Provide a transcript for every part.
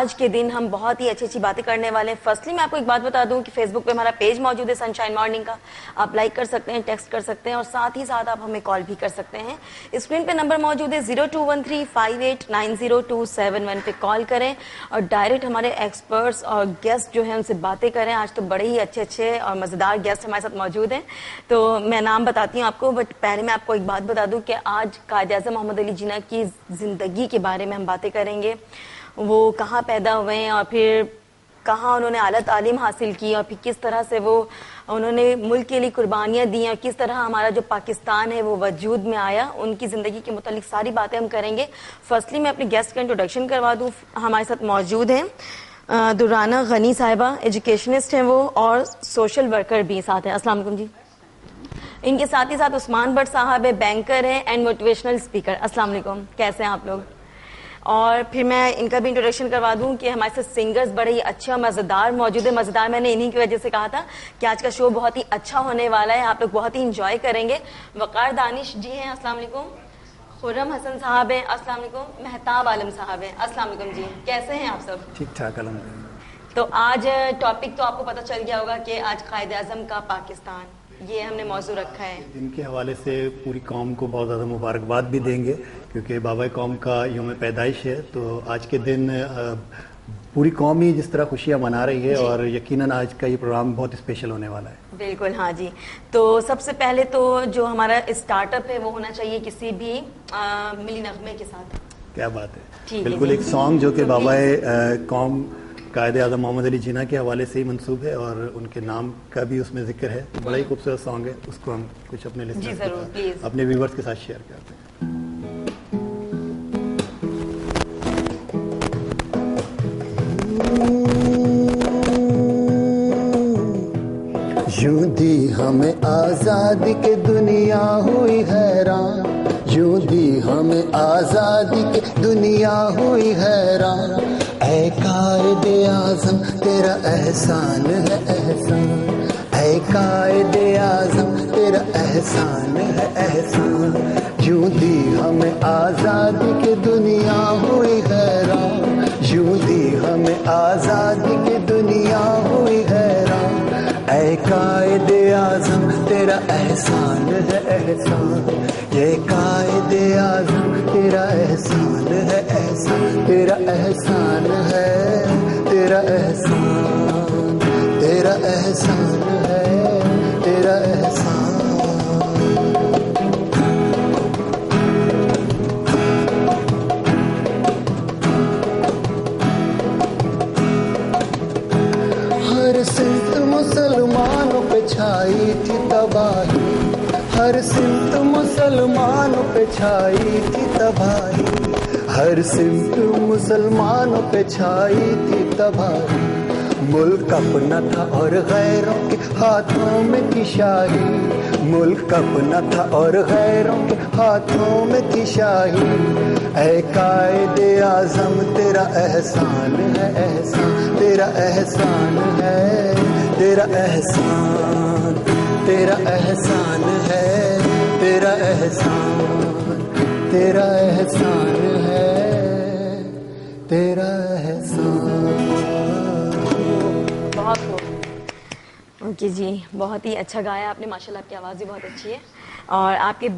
آج کے دن ہم بہت ہی اچھی باتیں کرنے والے ہیں. فرسٹلی میں آپ کو ایک بات بتا دوں کہ فیس بک پہ ہمارا پیج موجود ہے سنشائن مارننگ کا, آپ لائک کر سکتے ہیں, ٹیکسٹ کر سکتے ہیں, اور ساتھ ہی ساتھ آپ ہمیں کال بھی کر سکتے ہیں. اسکرین پہ نمبر موجود ہے 0213589027 پہ کال کریں اور ڈائریکٹ ہمارے ایکسپرٹس اور گیسٹ جو ہیں ان سے باتیں کریں. آج تو بڑے ہی اچھے اور مزیدار گیسٹ ہمارے ساتھ موجود ہیں, تو میں نام بتاتی ہوں آپ کو, بٹ پہلے میں آپ کو ایک بات بتا دوں کہ آج قائد اعظم محمد علی جناح کی زندگی کے بارے میں ہم باتیں کریں گے. وہ کہاں پیدا ہوئے ہیں اور پھر کہاں انہوں نے اعلیٰ تعلیم حاصل کی, اور پھر کس طرح سے انہوں نے ملک کے لیے قربانیاں دی, اور کس طرح ہمارا جو پاکستان ہے وہ وجود میں آیا. ان کی زندگی کے متعلق ساری باتیں ہم کریں گے. فرسٹلی میں اپنے گیسٹ کا انٹروڈکشن کروا دوں. ہمارے ساتھ موجود ہیں درانہ غنی صاحبہ, ایجوکیشنسٹ ہیں وہ اور سوشل ورکر بھی ساتھ ہیں. السلام علیکم جی. ان کے ساتھ ہی ساتھ عثمان بٹ صاحب ہے, بینکر ہیں اینڈ موٹیویشنل اسپیکر. السلام علیکم, کیسے ہیں آپ لوگ؟ اور پھر میں ان کا بھی انٹروڈکشن کروا دوں کہ ہمارے ساتھ سنگرز بڑے ہی اچھے اور مزیدار موجود ہیں. مزیدار میں نے انہی کی وجہ سے کہا تھا کہ آج کا شو بہت ہی اچھا ہونے والا ہے, آپ لوگ بہت ہی انجوائے کریں گے. وقار دانش جی ہیں, السلام علیکم. خرم حسن صاحب ہیں, السلام علیکم. مہتاب عالم صاحب ہیں, السلام علیکم جی. کیسے ہیں آپ سب؟ ٹھیک ٹھاک الحمدللہ. تو آج ٹاپک تو آپ کو پتہ چل گیا ہوگا کہ آج قائد اعظم کا پاکستان, یہ ہم نے موضوع رکھا ہے. دن کے حوالے سے پوری قوم کو بہت زیادہ مبارکباد بھی دیں گے کیونکہ بابا قوم کا یوم پیدائش ہے. تو آج کے دن پوری قوم ہی جس طرح خوشیاں منا رہی ہے, اور یقیناً آج کا یہ پروگرام بہت اسپیشل ہونے والا ہے. بالکل, ہاں جی. تو سب سے پہلے تو جو ہمارا اسٹارٹ اپ ہے وہ ہونا چاہیے کسی بھی ملی نغمے کے ساتھ. کیا بات ہے, بالکل ایک سانگ جو کہ بابا قوم قائد اعظم محمد علی جناح کے حوالے سے ہی منسوب ہے اور ان کے نام کا بھی اس میں ذکر ہے. بڑا ہی خوبصورت سانگ ہے, اس کو ہم کچھ اپنے اپنے ویورز کے ساتھ شیئر کرتے ہیں. یوں دی ہمیں آزادی کے دنیا ہوئی حیران, یوں دی ہمیں آزادی کے دنیا ہوئی حیران. اے قائد اعظم تیرا احسان ہے احسان, اے قائد اعظم تیرا احسان ہے احسان. یوں دی ہمیں آزادی کی دنیا ہوئی حیران, یوں دی ہمیں آزادی کی دنیا ہوئی حیران. اے قائد اعظم تیرا احسان ہے احسان, یہ قائد اعظم تیرا احسان ہے احسان, تیرا احسان ہے, تیرا احسان, تیرا احسان ہے, تیرا احسان. ہر سمت مسلمانوں پہ چھائی تھی تباہی, ہر سمت مسلمانوں پہ چھائی تھی تباہی, ہر سمت مسلمانوں پہ چھائی تھی تباہی. ملک اپنا تھا اور غیروں کے ہاتھوں میں تھی شاہی, ملک اپنا تھا اور غیروں کے ہاتھوں میں تھی شاہی. اے قائد اعظم تیرا احسان ہے احسان, تیرا احسان ہے, تیرا احسان, تیرا احسان ہے, تیرا احسان, تیرا احسان ہے, تیرا احسان. بہت خوب. اوکے جی, بہت ہی اچھا گایا آپ نے, ماشاءاللہ آپ کی آواز بھی بہت اچھی ہے. اور آپ کے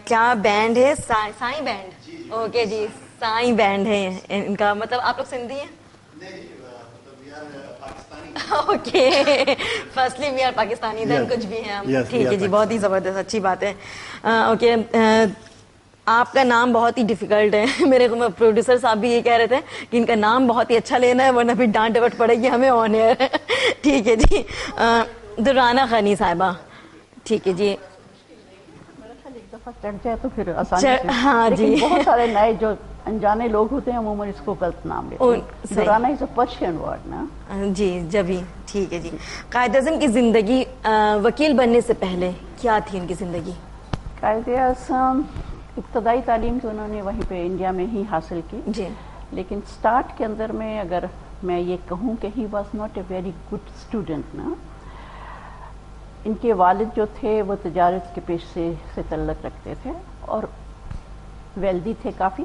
کیا بینڈ ہے؟ سائیں بینڈ. اوکے جی, سائیں بینڈ ہے ان کا, مطلب آپ لوگ سندھی ہیں؟ Okay, firstly we are Pakistani, then کچھ بھی ہیں ہم. ٹھیک ہے جی, بہت ہی زبردست, اچھی بات ہے. اوکے, آپ کا نام بہت ہی ڈیفیکلٹ ہے. میرے پروڈیوسر صاحب بھی یہ کہہ رہے تھے کہ ان کا نام بہت ہی اچھا لینا ہے ورنہ پھر ڈانٹ ڈپٹ پڑے گی ہمیں آن ایئر. ٹھیک ہے جی, درانہ غنی صاحبہ. ٹھیک ہے جی, ایک دفعہ چڑھ جائے تو پھر آسانی سے. ہاں جی, بہت سارے نئے جو انجانے لوگ ہوتے ہیں عموماً اس کو غلط نام لیتے ہیں. درانہ از اے پرشین ورڈ نا. جی جبھی. ٹھیک ہے جی. قائد اعظم کی زندگی وکیل بننے سے پہلے کیا تھی ان کی زندگی؟ قائد اعظم ابتدائی تعلیم تو انہوں نے وہیں پہ انڈیا میں ہی حاصل کی جی, لیکن سٹارٹ کے اندر میں اگر میں یہ کہوں کہ he was not a very good student نا. ان کے والد جو تھے وہ تجارت کے پیشے سے تعلق رکھتے تھے اور ویلدی تھے کافی,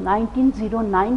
1909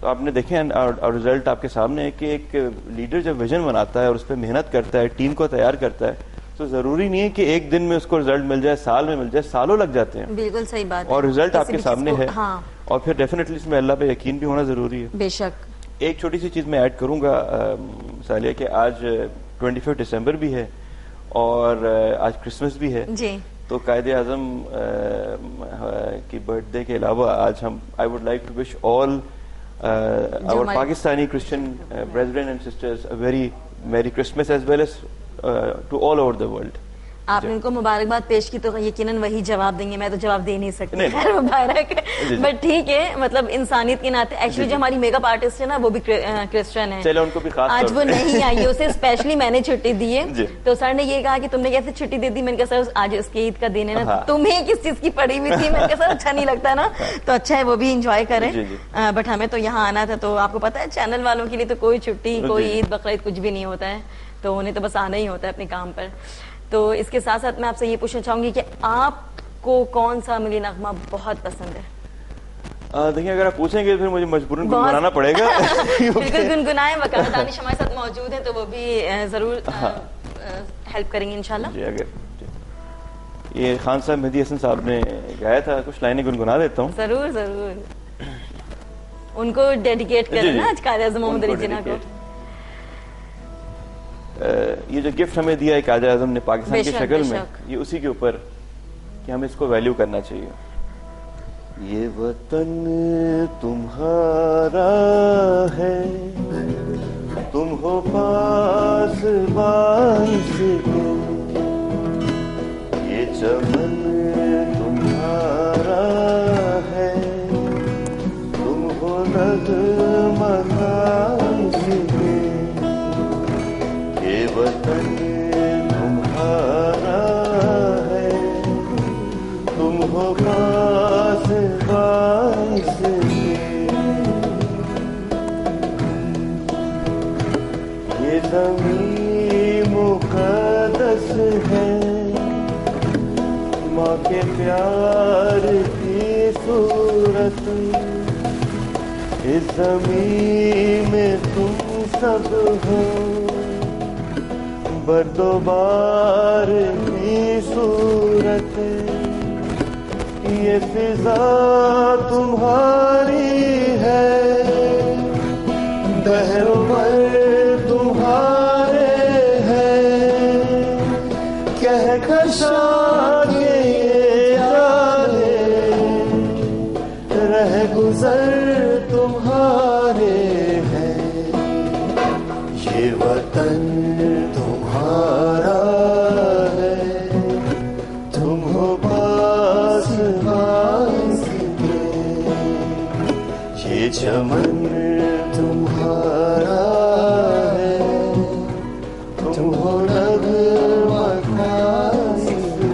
تو آپ نے دیکھیں اور رزلٹ آپ کے سامنے ہے کہ ایک لیڈر جب ویژن بناتا ہے اور اس پہ محنت کرتا ہے, ٹیم کو تیار کرتا ہے, تو ضروری نہیں ہے کہ ایک دن میں اس کو رزلٹ مل جائے, سال میں مل جائے, سالوں لگ جاتے ہیں. بالکل صحیح بات ہے, اور رزلٹ آپ کے سامنے ہے. ہاں, اور پھر ڈیفینیٹلی اس میں اللہ پہ یقین بھی ہونا ضروری ہے. بے شک. ایک چھوٹی سی چیز میں ایڈ کروں گا سالیہ, کہ آج 25 دسمبر بھی ہے اور آج کرسمس بھی ہے. جی. تو قائد اعظم کی برتھ ڈے کے علاوہ آج ہم I would like to wish all our Pakistani Christian brethren and sisters a very Merry Christmas as well as to all over the world. آپ نے ان کو مبارکباد پیش کی تو یقیناً وہی جواب دیں گے, میں تو جواب دے نہیں سکتی خیر مبارک, بٹ ٹھیک ہے, مطلب انسانیت کے ناطے. ایکچولی جو ہماری میک اپ آرٹسٹ ہے نا وہ بھی کرسچن ہے, چلو ان کو بھی خاص آج وہ نہیں آئی, اسے اسپیشلی میں نے چھٹی دی ہے. تو سر نے یہ کہا کہ تم نے کیسے چھٹی دے دی, میں نے کہا سر آج اس کی عید کا دن ہے نا, تمہیں کس چیز کی پڑی ہوئی تھی, میں نے کہا سر اچھا نہیں لگتا نا, تو اچھا ہے وہ بھی انجوائے کریں. بٹ ہمیں تو یہاں آنا تھا, تو آپ کو پتا ہے چینل والوں کے لیے تو کوئی چھٹی, کوئی عید بقرعید کچھ بھی نہیں ہوتا ہے, تو انہیں تو بس آنا ہی ہوتا ہے اپنے کام پر. تو اس کے ساتھ ساتھ میں آپ سے یہ پوچھنا چاہوں گی کہ آپ کو کون سا ملی نغمہ بہت پسند ہے؟ دیکھیں اگر آپ پوچھیں گے پھر مجھے مجبوراً گنگنانا پڑے گا. بالکل گنگنائیں, وقار دانش ہمارے ساتھ موجود ہیں تو وہ بھی ضرور ہیلپ کریں گے انشاءاللہ. جی اگر یہ خان صاحب مہدی حسن صاحب نے گایا تھا, کچھ لائنیں گنگنا دیتا ہوں. ضرور ضرور, ان کو ڈیڈیکیٹ کریں نا آج قائد اعظم محمد علی جناح کو. یہ جو گفٹ ہمیں دیا ہے قائد اعظم نے پاکستان کی شکل میں, یہ اسی کے اوپر کہ ہمیں اس کو ویلیو کرنا چاہیے. یہ وطن تمہارا ہے, تم ہو پاس باعث کے, یہ چمن تمہارا ہے, تم ہو نغمہ خاص کے, یہ وطن تمہارا ہے, تم ہو پاس باعث کے, یہ زمین مقدس ہے, ماں کے پیار کی صورت, اس زمین میں تم سب ہو, بردبار کی صورت, یہ فضا تمہاری ہے, بحر پر تمہارے ہیں, کہکشاں یہ جانے, رہ گزر تمہارے ہیں, یہ وطن تمہارا ہے, تم ہو پاس باعث کے, یہ چمن تمہارا ہے, تم ہو نغمہ خاص کے.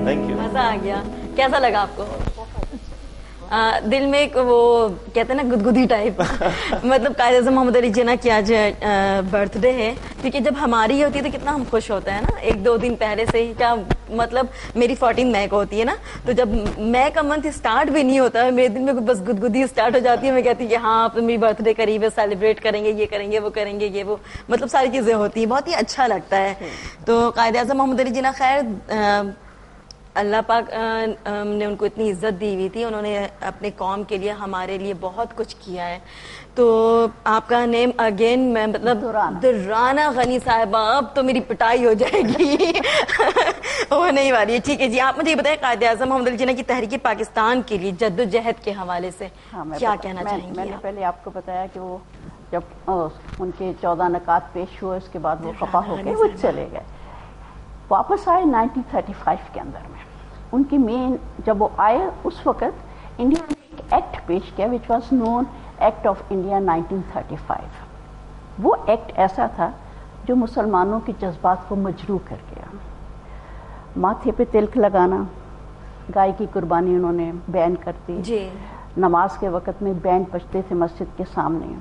Thank you. مزہ آ گیا. کیسا لگا آپ کو؟ دل میں ایک وہ کہتے ہیں نا گدگدی ٹائپ, مطلب قائد اعظم محمد علی جناح کی آج برتھ ڈے ہے, کیونکہ جب ہماری ہوتی ہے تو کتنا ہم خوش ہوتا ہے نا, ایک دو دن پہلے سے ہی. کیا مطلب میری 14 مئی کو ہوتی ہے نا, تو جب مئی کا منتھ اسٹارٹ بھی نہیں ہوتا ہے میرے دل میں بس گدگدی اسٹارٹ ہو جاتی ہے. میں کہتی ہوں کہ ہاں اب میری برتھ ڈے قریب ہے, سیلیبریٹ کریں گے, یہ کریں گے, وہ کریں گے, یہ وہ, مطلب ساری چیزیں ہوتی ہیں, بہت ہی اچھا لگتا ہے. تو قائد اعظم محمد علی جناح خیر اللہ پاک نے ان کو اتنی عزت دی ہوئی تھی, انہوں نے اپنے قوم کے لیے ہمارے لیے بہت کچھ کیا ہے. تو آپ کا نیم اگین میں مطلب درانہ غنی صاحبہ, اب تو میری پٹائی ہو جائے گی ہونے ہی والی ہے. ٹھیک ہے جی, آپ مجھے یہ بتائیں قائد اعظم محمد علی جناح کی تحریک پاکستان کے لیے جدوجہد کے حوالے سے کیا کہنا چاہیں گے؟ میں نے پہلے آپ کو بتایا کہ وہ جب ان کے 14 نکات پیش ہوئے اس کے بعد وہ خفا ہو گئے, وہ چلے گئے, واپس آئے 1935 کے اندر میں. ان کی مین جب وہ آئے اس وقت انڈیا نے ایک ایکٹ پیش کیا which was known act of India 1935. وہ ایکٹ ایسا تھا جو مسلمانوں کے جذبات کو مجروح کر گیا. ماتھے پہ تلک لگانا, گائے کی قربانی انہوں نے بین کر دی جی. نماز کے وقت میں بینڈ بجتے تھے مسجد کے سامنے.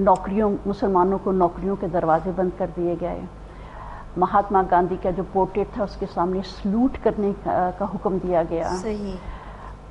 نوکریوں, مسلمانوں کو نوکریوں کے دروازے بند کر دیے گئے. مہاتما گاندھی کا جو پورٹریٹ تھا اس کے سامنے سلوٹ کرنے کا حکم دیا گیا. صحیح.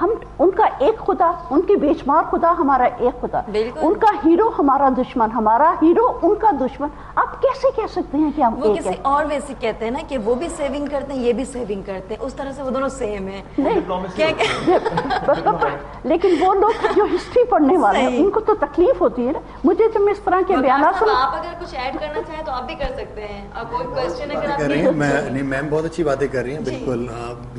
ہم ان کا ایک خدا، ان کی بے شمار خدا، ہمارا ایک خدا، ان کا ہیرو ہمارا دشمن، ہمارا ہیرو ان کا دشمن. آپ کیسے کہہ سکتے ہیں کہ ہم وہ کسی اور ویسے کہتے ہیں نا کہ وہ بھی سیونگ کرتے ہیں، یہ بھی سیونگ کرتے ہیں، اس طرح سے وہ دونوں سیم ہیں. لیکن وہ لوگ جو ہسٹری پڑھنے والے ہیں ان کو تو تکلیف ہوتی ہے نا. مجھے جب اس طرح کے بیانات سن، آپ اگر کچھ ایڈ کرنا چاہیں تو آپ بھی کر سکتے ہیں. کوئی کوسچن اگر آپ کر رہی ہیں؟ نہیں، میم بہت اچھی باتیں کر رہی ہیں، بالکل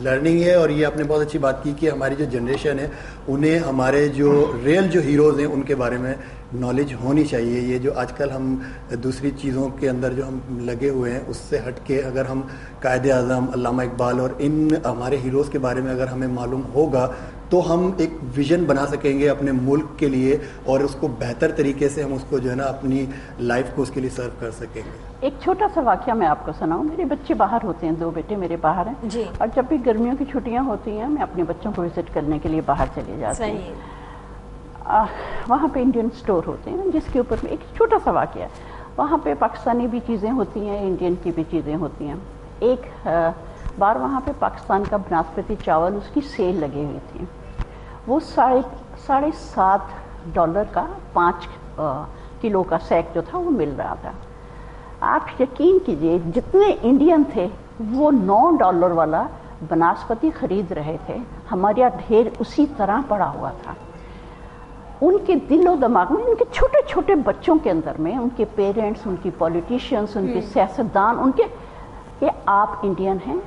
لرننگ ہے. اور یہ آپ نے بہت اچھی بات کی کہ ہماری جو جنریشن ہے انہیں ہمارے جو ریئل جو ہیروز ہیں ان کے بارے میں نالج ہونی چاہیے. یہ جو آج کل ہم دوسری چیزوں کے اندر جو ہم لگے ہوئے ہیں اس سے ہٹ کے اگر ہم قائد اعظم، علامہ اقبال اور ان ہمارے ہیروز کے بارے میں اگر ہمیں معلوم ہوگا تو ہم ایک ویژن بنا سکیں گے اپنے ملک کے لیے، اور اس کو بہتر طریقے سے ہم اس کو جو ہے نا اپنی لائف کو اس کے لیے سرو کر سکیں گے. ایک چھوٹا سا واقعہ میں آپ کو سناؤں. میرے بچے باہر ہوتے ہیں، 2 بیٹے میرے باہر ہیں جی. اور جب بھی گرمیوں کی چھٹیاں ہوتی ہیں میں اپنے بچوں کو وزٹ کرنے کے لیے باہر چلے جاتی ہوں. وہاں پہ انڈین سٹور ہوتے ہیں جس کے اوپر میں ایک چھوٹا سا واقعہ ہے. وہاں پہ پاکستانی بھی چیزیں ہوتی ہیں، انڈین کی بھی چیزیں ہوتی ہیں. ایک بار وہاں پہ پاکستان کا بناسپتی چاول اس کی سیل لگی ہوئی تھی. وہ $7.5 کا 5 کلو کا سیک جو تھا وہ مل رہا تھا. آپ یقین کیجئے جتنے انڈین تھے وہ $9 والا بناسپتی خرید رہے تھے. ہمارا ڈھیر اسی طرح پڑا ہوا تھا. ان کے دل و دماغ میں، ان کے چھوٹے چھوٹے بچوں کے اندر میں، ان کے پیرنٹس، ان کی پولیٹیشینس، ان کے سیاستدان، ان کے کہ آپ انڈین ہیں،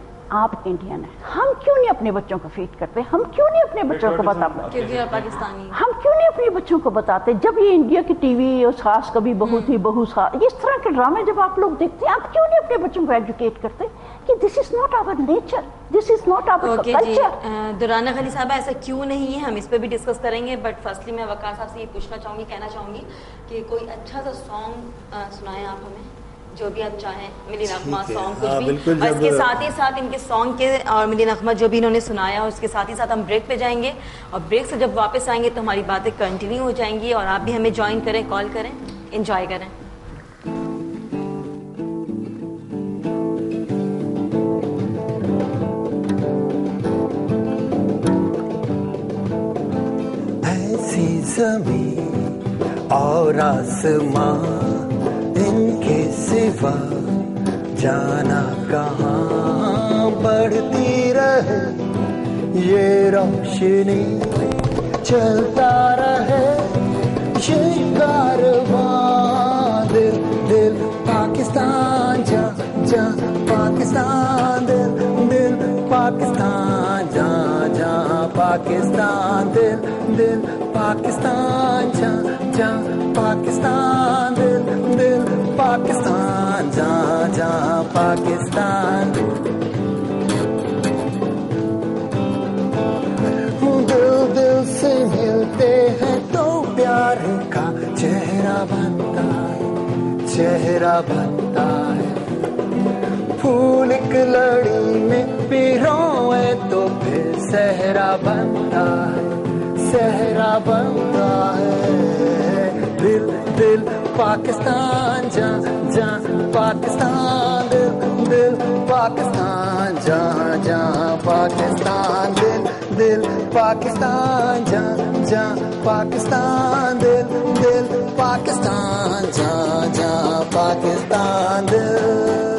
آپ انڈین ہیں. ہم کیوں نہیں اپنے بچوں کو فیڈ کرتے؟ ہم کیوں نہیں اپنے بچوں کو بتاتے؟ ہم کیوں نہیں اپنے بچوں کو بتاتے؟ جب یہ انڈیا کی ٹی وی اور ساس کبھی بہو تھی، بہو ساس، اس طرح کے ڈرامے جب آپ لوگ دیکھتے ہیں، آپ کیوں نہیں اپنے بچوں کو ایجوکیٹ کرتے کہ this is not our nature, this is not our culture? دورانہ خلی صاحبہ ایسا کیوں نہیں ہے، ہم اس پہ بھی ڈسکس کریں گے. بٹ فرسٹلی میں وقار صاحب سے یہ پوچھنا چاہوں گی، کہنا چاہوں گی کہ کوئی اچھا سا سانگ سنائیں آپ ہمیں، جو بھی آپ چاہیں. ملی نغمہ سانگ کچھ بھی، اور اس کے ساتھ ہی ساتھ ان کے سانگ کے اور ملی نغمہ جو بھی انہوں نے سنایا، اور اس کے ساتھ ہی ساتھ ہم بریک پہ جائیں گے. اور بریک سے جب واپس آئیں گے تو ہماری باتیں کنٹینیو ہو جائیں گی، اور آپ بھی ہمیں جوائن کریں، کال کریں، انجوائے کریں. ایسی زمین اور آسمان ان کے سوا جانا کہاں، بڑھتی رہے یہ روشنی، چلتا رہے یہ کارواں. دل دل پاکستان جا جا پاکستان، دل دل پاکستان جا جا پاکستان، دل دل پاکستان جا جا پاکستان، دل دل پاکستان جا جا پاکستان. دل دل سے ملتے ہیں تو پیار کا چہرہ بنتا ہے، چہرہ بنتا ہے. پھول ایک لڑی میں پیروئے تو پھر صحرا بنتا ہے، صحرا بنتا ہے. دل دل پاکستان جا جا پاکستان، دل دل پاکستان جا جا پاکستان، دل دل پاکستان جا جا پاکستان، دل دل پاکستان جا جا پاکستان. دل